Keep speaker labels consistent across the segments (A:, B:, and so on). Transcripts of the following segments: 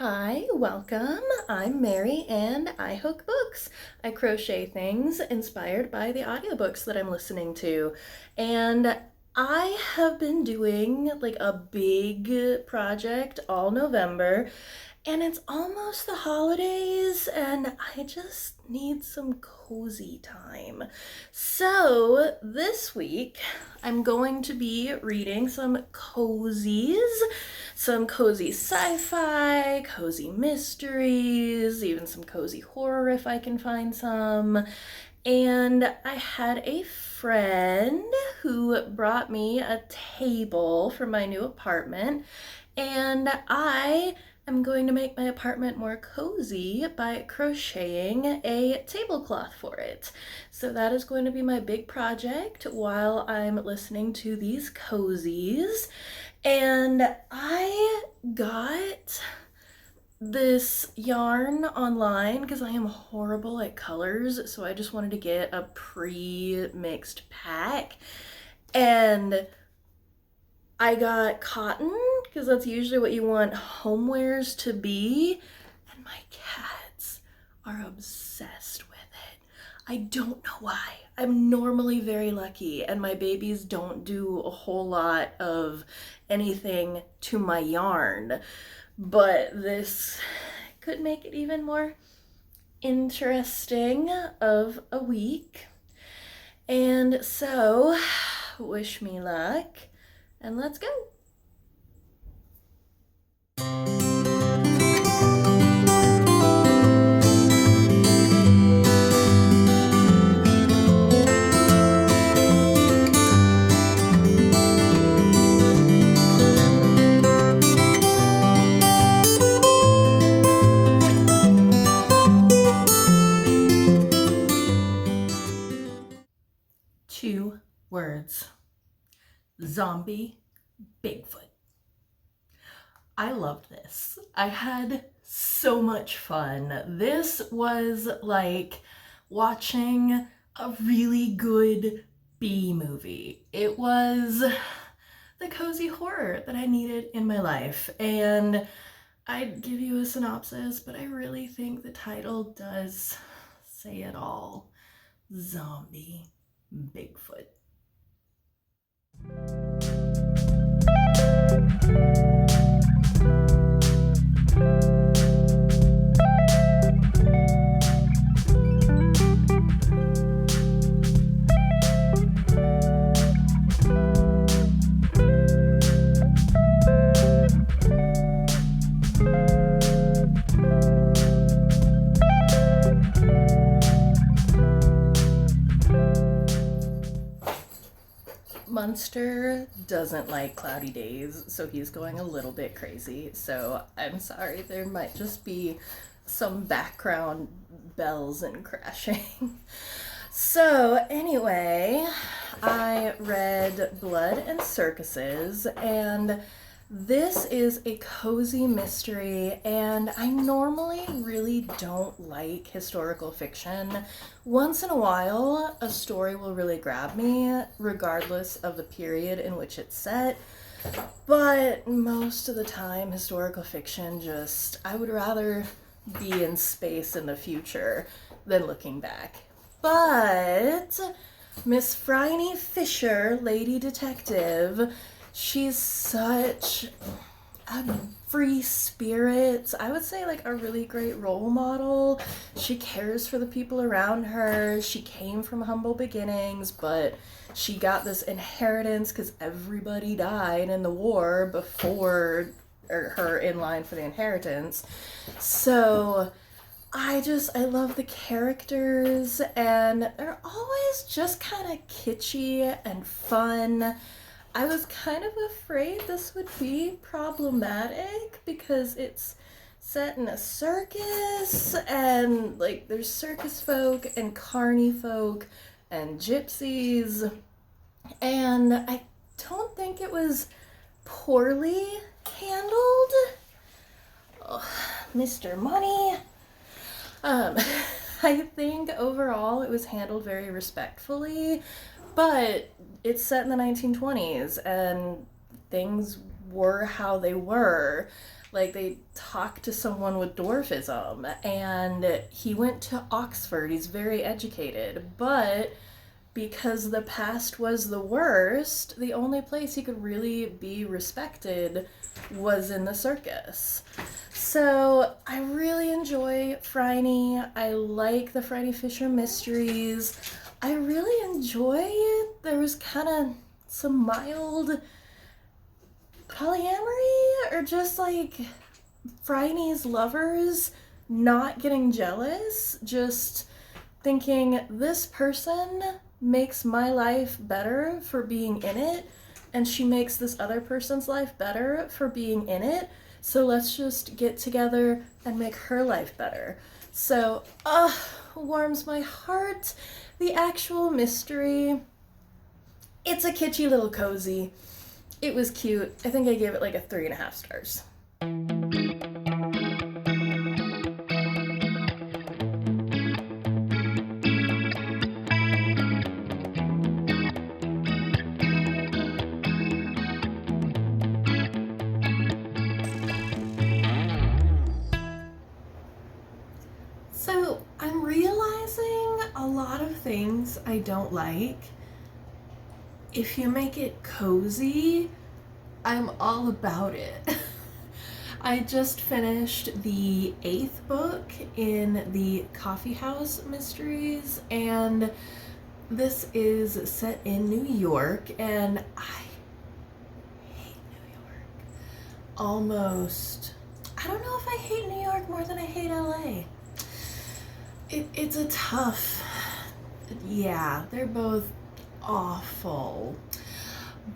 A: Hi, welcome. I'm Mary and I hook books. I crochet things inspired by the audiobooks that I'm listening to. And I have been doing like a big project all November, and it's almost the holidays, and I just need some cozy time. So this week, I'm going to be reading some cozy sci-fi, cozy mysteries, even some cozy horror if I can find some. And I had a friend who brought me a table for my new apartment, and I am going to make my apartment more cozy by crocheting a tablecloth for it. So that is going to be my big project while I'm listening to these cozies. And I got this yarn online because I am horrible at colors, so I just wanted to get a pre-mixed pack. And I got cotton because that's usually what you want homewares to be, and my cats are obsessed with it. I don't know why. I'm normally very lucky, and my babies don't do a whole lot of anything to my yarn, but this could make it even more interesting of a week. And so, wish me luck, and let's go. Two words: zombie Bigfoot. I loved this. I had so much fun. This was like watching a really good B movie. It was the cozy horror that I needed in my life. And I'd give you a synopsis, but I really think the title does say it all. Zombie Bigfoot. Munster doesn't like cloudy days, so he's going a little bit crazy. So I'm sorry, there might just be some background bells and crashing. So, anyway, I read Blood and Circuses, and this is a cozy mystery, and I normally really don't like historical fiction. Once in a while, a story will really grab me, regardless of the period in which it's set. But most of the time, historical fiction I would rather be in space in the future than looking back. But Miss Phryne Fisher, Lady Detective, she's such a free spirit. I would say like a really great role model. She cares for the people around her. She came from humble beginnings, but she got this inheritance because everybody died in the war before her in line for the inheritance. So I love the characters, and they're always just kind of kitschy and fun. I was kind of afraid this would be problematic because it's set in a circus, and like there's circus folk and carny folk and gypsies, and I don't think it was poorly handled. Oh, Mr. Money. I think overall it was handled very respectfully, but it's set in the 1920s and things were how they were. Like, they talked to someone with dwarfism, and he went to Oxford. He's very educated, but because the past was the worst, the only place he could really be respected was in the circus. So I really enjoy Phryne. I like the Phryne Fisher mysteries. I really enjoy it. There was kind of some mild polyamory, or just like Phryne's lovers not getting jealous, just thinking, this person makes my life better for being in it, and she makes this other person's life better for being in it, so let's just get together and make her life better. So, warms my heart. The actual mystery, it's a kitschy little cozy. It was cute. I think I gave it like a 3.5 stars. So I'm realizing a lot of things I don't like. If you make it cozy, I'm all about it. I just finished the 8th book in the Coffee House Mysteries, and this is set in New York, and I hate New York. Almost. I don't know if I hate New York more than I hate LA. It's a tough, yeah, they're both awful,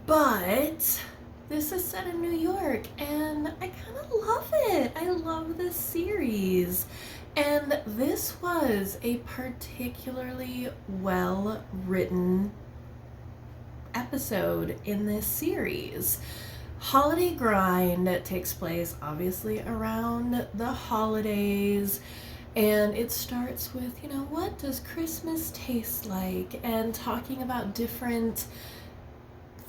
A: but this is set in New York, and I kind of love it. I love this series, and this was a particularly well-written episode in this series. Holiday Grind takes place obviously around the holidays, and it starts with, what does Christmas taste like? And talking about different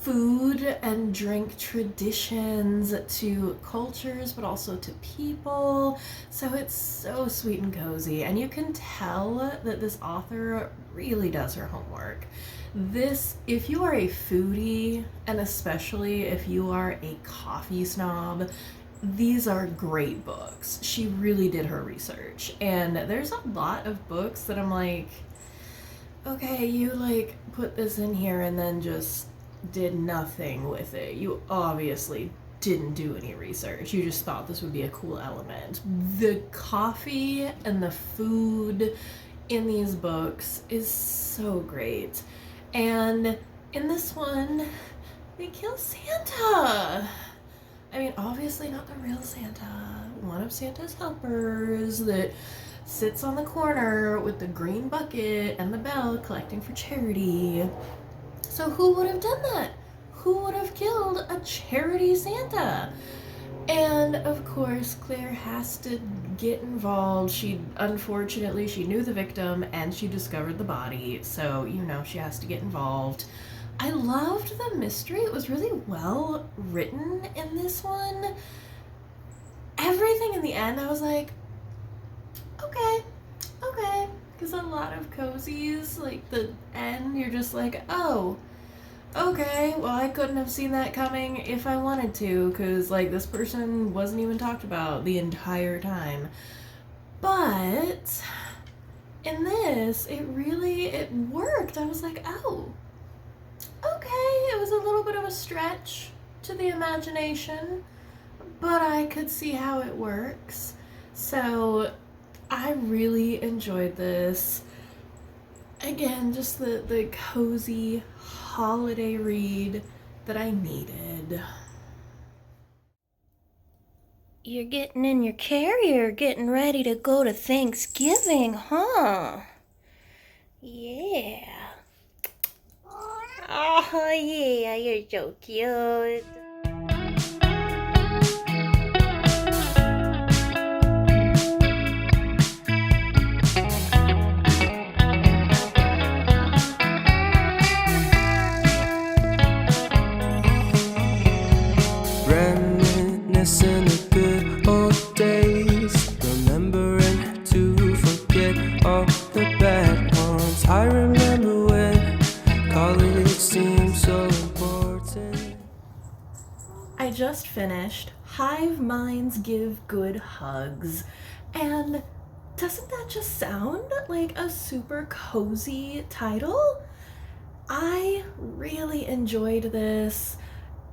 A: food and drink traditions to cultures, but also to people. So it's so sweet and cozy. And you can tell that this author really does her homework. This, if you are a foodie, and especially if you are a coffee snob, these are great books. She really did her research, and there's a lot of books that I'm like, okay, you like put this in here and then just did nothing with it. You obviously didn't do any research. You just thought this would be a cool element. The coffee and the food in these books is so great. And in this one, they kill Santa. I mean, obviously not the real Santa. One of Santa's helpers that sits on the corner with the green bucket and the bell collecting for charity. So who would have done that? Who would have killed a charity Santa? And of course, Claire has to get involved. Unfortunately, she knew the victim and she discovered the body. So, she has to get involved. I loved the mystery. It was really well written in this one. Everything in the end, I was like, okay. Because a lot of cozies, like the end, you're just like, oh, okay, well, I couldn't have seen that coming if I wanted to, because, like, this person wasn't even talked about the entire time. But in this, it worked. I was like, oh, okay, it was a little bit of a stretch to the imagination, but I could see how it works. So I really enjoyed this. Again, just the cozy holiday read that I needed.
B: You're getting in your carrier, getting ready to go to Thanksgiving, huh? Yeah. Oh, yeah, you're so cute.
C: Brand
A: just finished Hive Minds Give Good Hugs, and doesn't that just sound like a super cozy title? I really enjoyed this.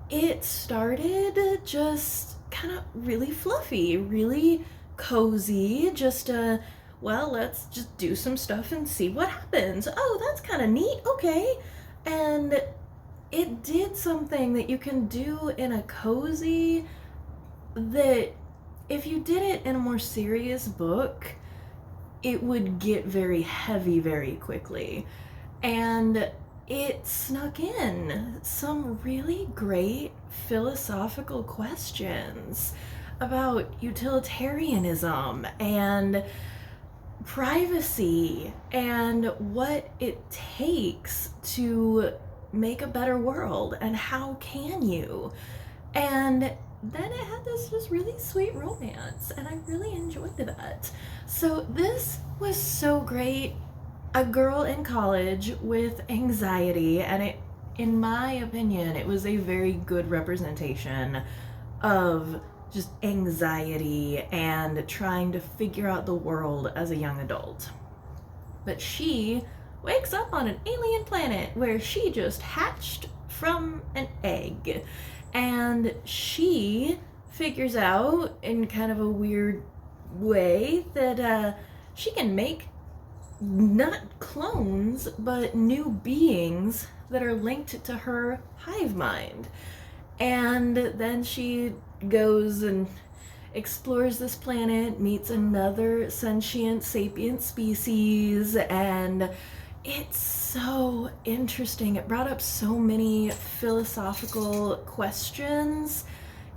A: It started just kind of really fluffy, really cozy, just well, let's just do some stuff and see what happens. Oh, that's kind of neat. Okay. And it did something that you can do in a cozy that if you did it in a more serious book, it would get very heavy very quickly. And it snuck in some really great philosophical questions about utilitarianism and privacy and what it takes to make a better world and how can you. And then it had this just really sweet romance, and I really enjoyed that. So this was so great. A girl in college with anxiety, and it, in my opinion, it was a very good representation of just anxiety and trying to figure out the world as a young adult. But she wakes up on an alien planet where she just hatched from an egg, and she figures out in kind of a weird way that she can make not clones, but new beings that are linked to her hive mind. And then she goes and explores this planet, meets another sentient sapient species, and it's so interesting. It brought up so many philosophical questions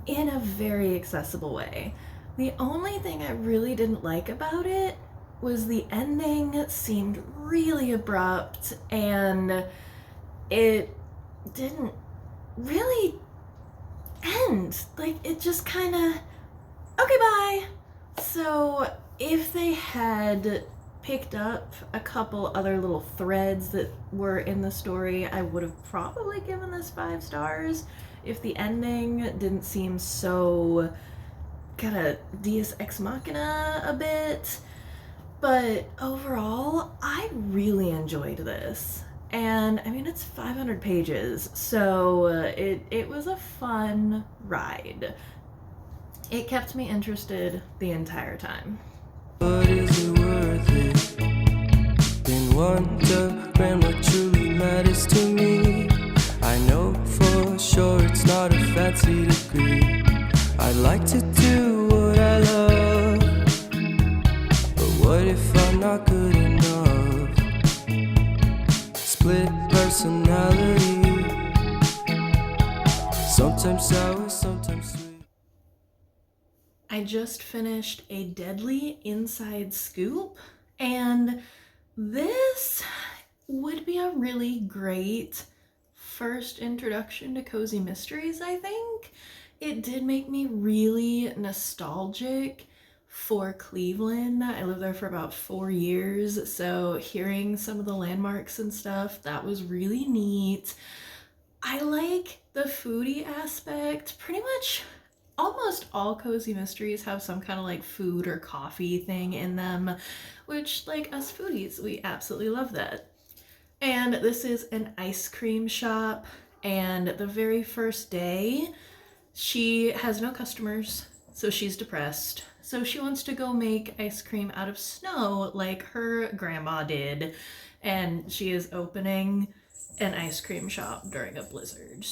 A: in a very accessible way. The only thing I really didn't like about it was the ending seemed really abrupt, and it didn't really end. Like, it just kind of, okay, bye. So if they had picked up a couple other little threads that were in the story, I would have probably given this 5 stars. If the ending didn't seem so kind of deus ex machina a bit. But overall, I really enjoyed this. And I mean, it's 500 pages, so it was a fun ride. It kept me interested the entire time.
C: But is it worth it? Been wondering what truly matters to me. I know for sure it's not a fancy degree. I'd like to do what I love, but what if I'm not good enough? Split personality, sometimes sour, sometimes sweet.
A: I just finished A Deadly Inside Scoop, and this would be a really great first introduction to cozy mysteries, I think. It did make me really nostalgic for Cleveland. I lived there for about 4 years, so hearing some of the landmarks and stuff, that was really neat. I like the foodie aspect. Pretty much almost all cozy mysteries have some kind of like food or coffee thing in them, which, like us foodies, we absolutely love that. And this is an ice cream shop, and the very first day she has no customers, so she's depressed. So she wants to go make ice cream out of snow like her grandma did, and she is opening an ice cream shop during a blizzard.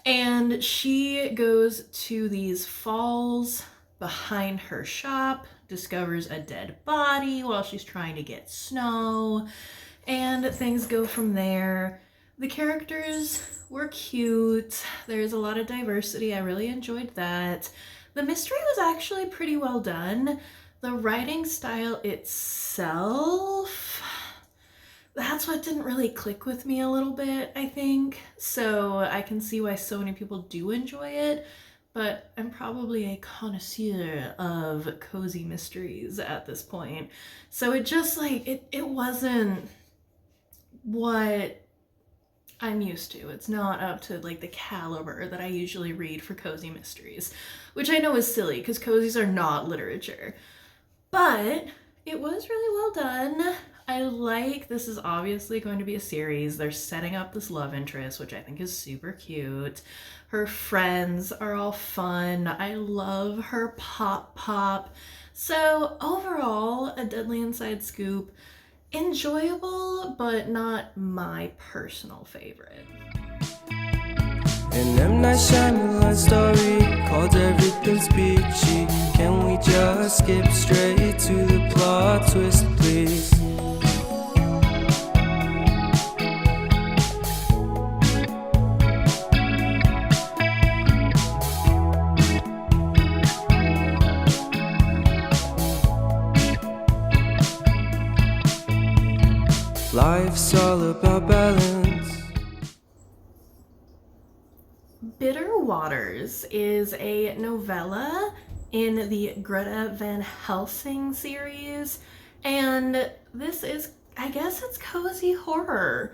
A: And she goes to these falls behind her shop, discovers a dead body while she's trying to get snow, and things go from there. The characters were cute. There's a lot of diversity. I really enjoyed that. The mystery was actually pretty well done. The writing style itself, that's what didn't really click with me a little bit, I think. So I can see why so many people do enjoy it, but I'm probably a connoisseur of cozy mysteries at this point. So it just like, it wasn't what I'm used to. It's not up to like the caliber that I usually read for cozy mysteries, which I know is silly because cozies are not literature. But it was really well done. I like, this is obviously going to be a series. They're setting up this love interest, which I think is super cute. Her friends are all fun. I love her pop. So overall, a Deadly Inside Scoop, enjoyable, but not my personal favorite.
C: An M. Night Shyamalan story called Everything's Peachy. Can we just skip straight to the plot twist, please? Life's all about balance.
A: Bitter Waters is a novella in the Greta Van Helsing series, and this is, I guess it's cozy horror.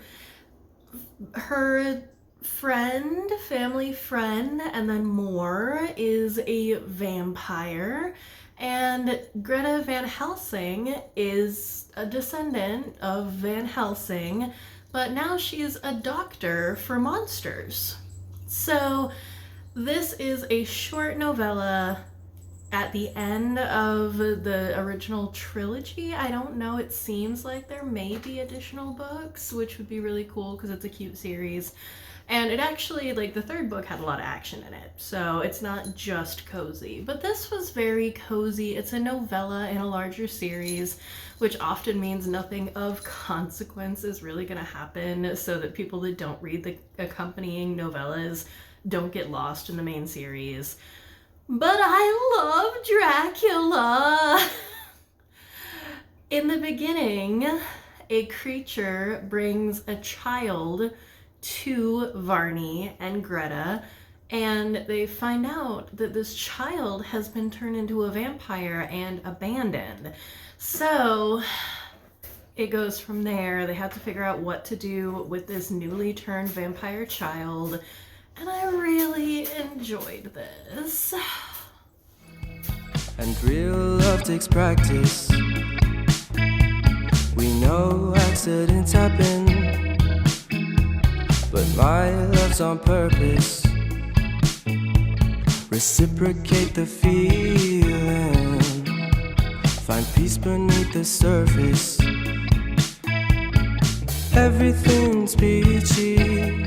A: Her family friend, and then more, is a vampire, and Greta Van Helsing is a descendant of Van Helsing, but now she's a doctor for monsters. So this is a short novella at the end of the original trilogy. I don't know, it seems like there may be additional books, which would be really cool because it's a cute series. And it actually, like, the third book had a lot of action in it, so it's not just cozy. But this was very cozy. It's a novella in a larger series, which often means nothing of consequence is really going to happen, so that people that don't read the accompanying novellas don't get lost in the main series. But I love Dracula! In the beginning, a creature brings a child to Varney and Greta, and they find out that this child has been turned into a vampire and abandoned. So it goes from there. They have to figure out what to do with this newly turned vampire child, and I really enjoyed this.
C: And real love takes practice. We know accidents happen, but my love's on purpose. Reciprocate the feeling. Find peace beneath the surface. Everything's peachy.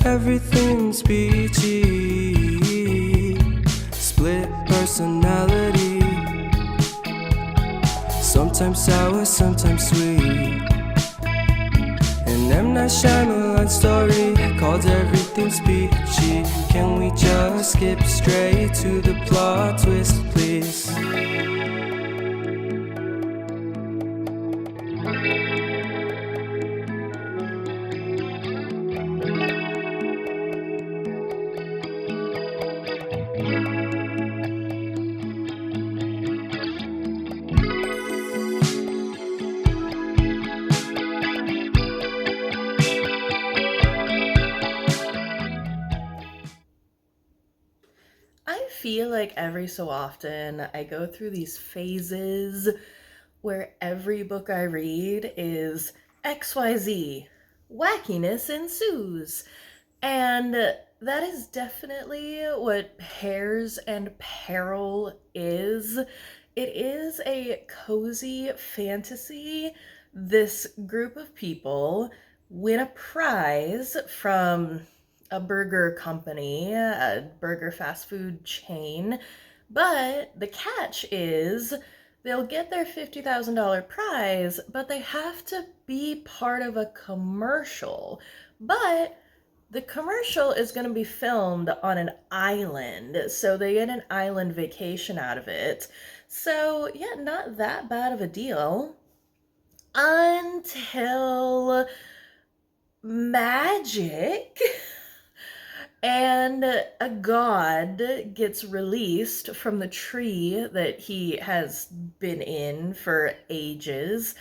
C: Everything's peachy. Split personality. Sometimes sour, sometimes sweet. An M. Night Shyamalan story called Everything's Peachy. Can we just skip straight to the plot twist, please?
A: I feel like every so often I go through these phases where every book I read is XYZ, wackiness ensues. And that is definitely what Hares and Peril is. It is a cozy fantasy. This group of people win a prize from a burger company, a burger fast food chain. But the catch is they'll get their $50,000 prize, but they have to be part of a commercial. But the commercial is going to be filmed on an island, so they get an island vacation out of it. So, yeah, not that bad of a deal. Until magic and a god gets released from the tree that he has been in for ages,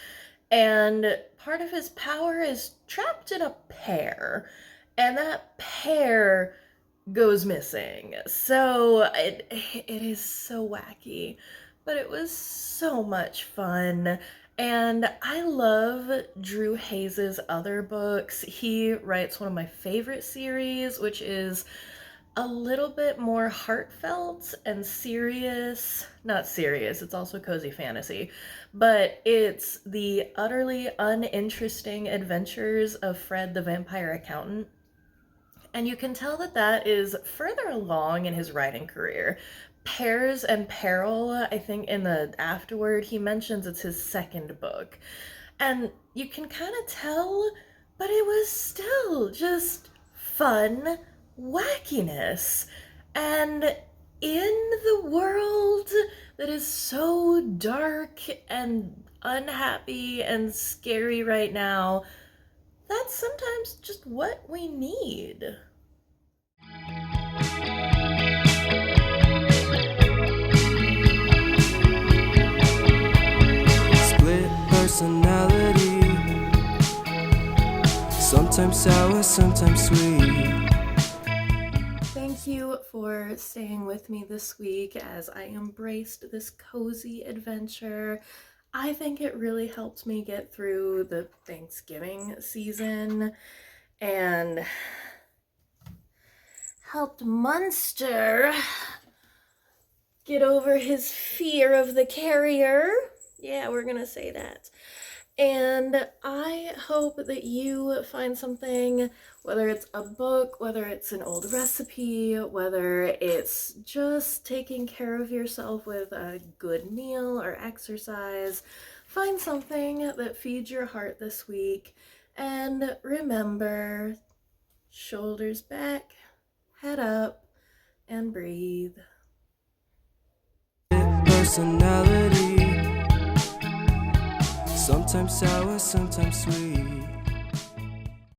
A: And part of his power is trapped in a pear, and that pear goes missing. So it is so wacky, but it was so much fun. And I love Drew Hayes's other books. He writes one of my favorite series, which is a little bit more heartfelt and serious. Not serious, it's also cozy fantasy, but it's The Utterly Uninteresting Adventures of Fred the Vampire Accountant. And you can tell that that is further along in his writing career. Pears and Peril, I think in the afterword, he mentions it's his second book. And you can kind of tell, but it was still just fun wackiness. And in the world that is so dark and unhappy and scary right now, that's sometimes just what we need.
C: Split personality, sometimes sour, sometimes sweet.
A: Thank you for staying with me this week as I embraced this cozy adventure. I think it really helped me get through the Thanksgiving season and helped Munster get over his fear of the carrier. Yeah, we're gonna say that. And I hope that you find something, whether it's a book, whether it's an old recipe, whether it's just taking care of yourself with a good meal or exercise, find something that feeds your heart this week. And remember, shoulders back, head up, and breathe.
C: Personality, sometimes sour, sometimes sweet.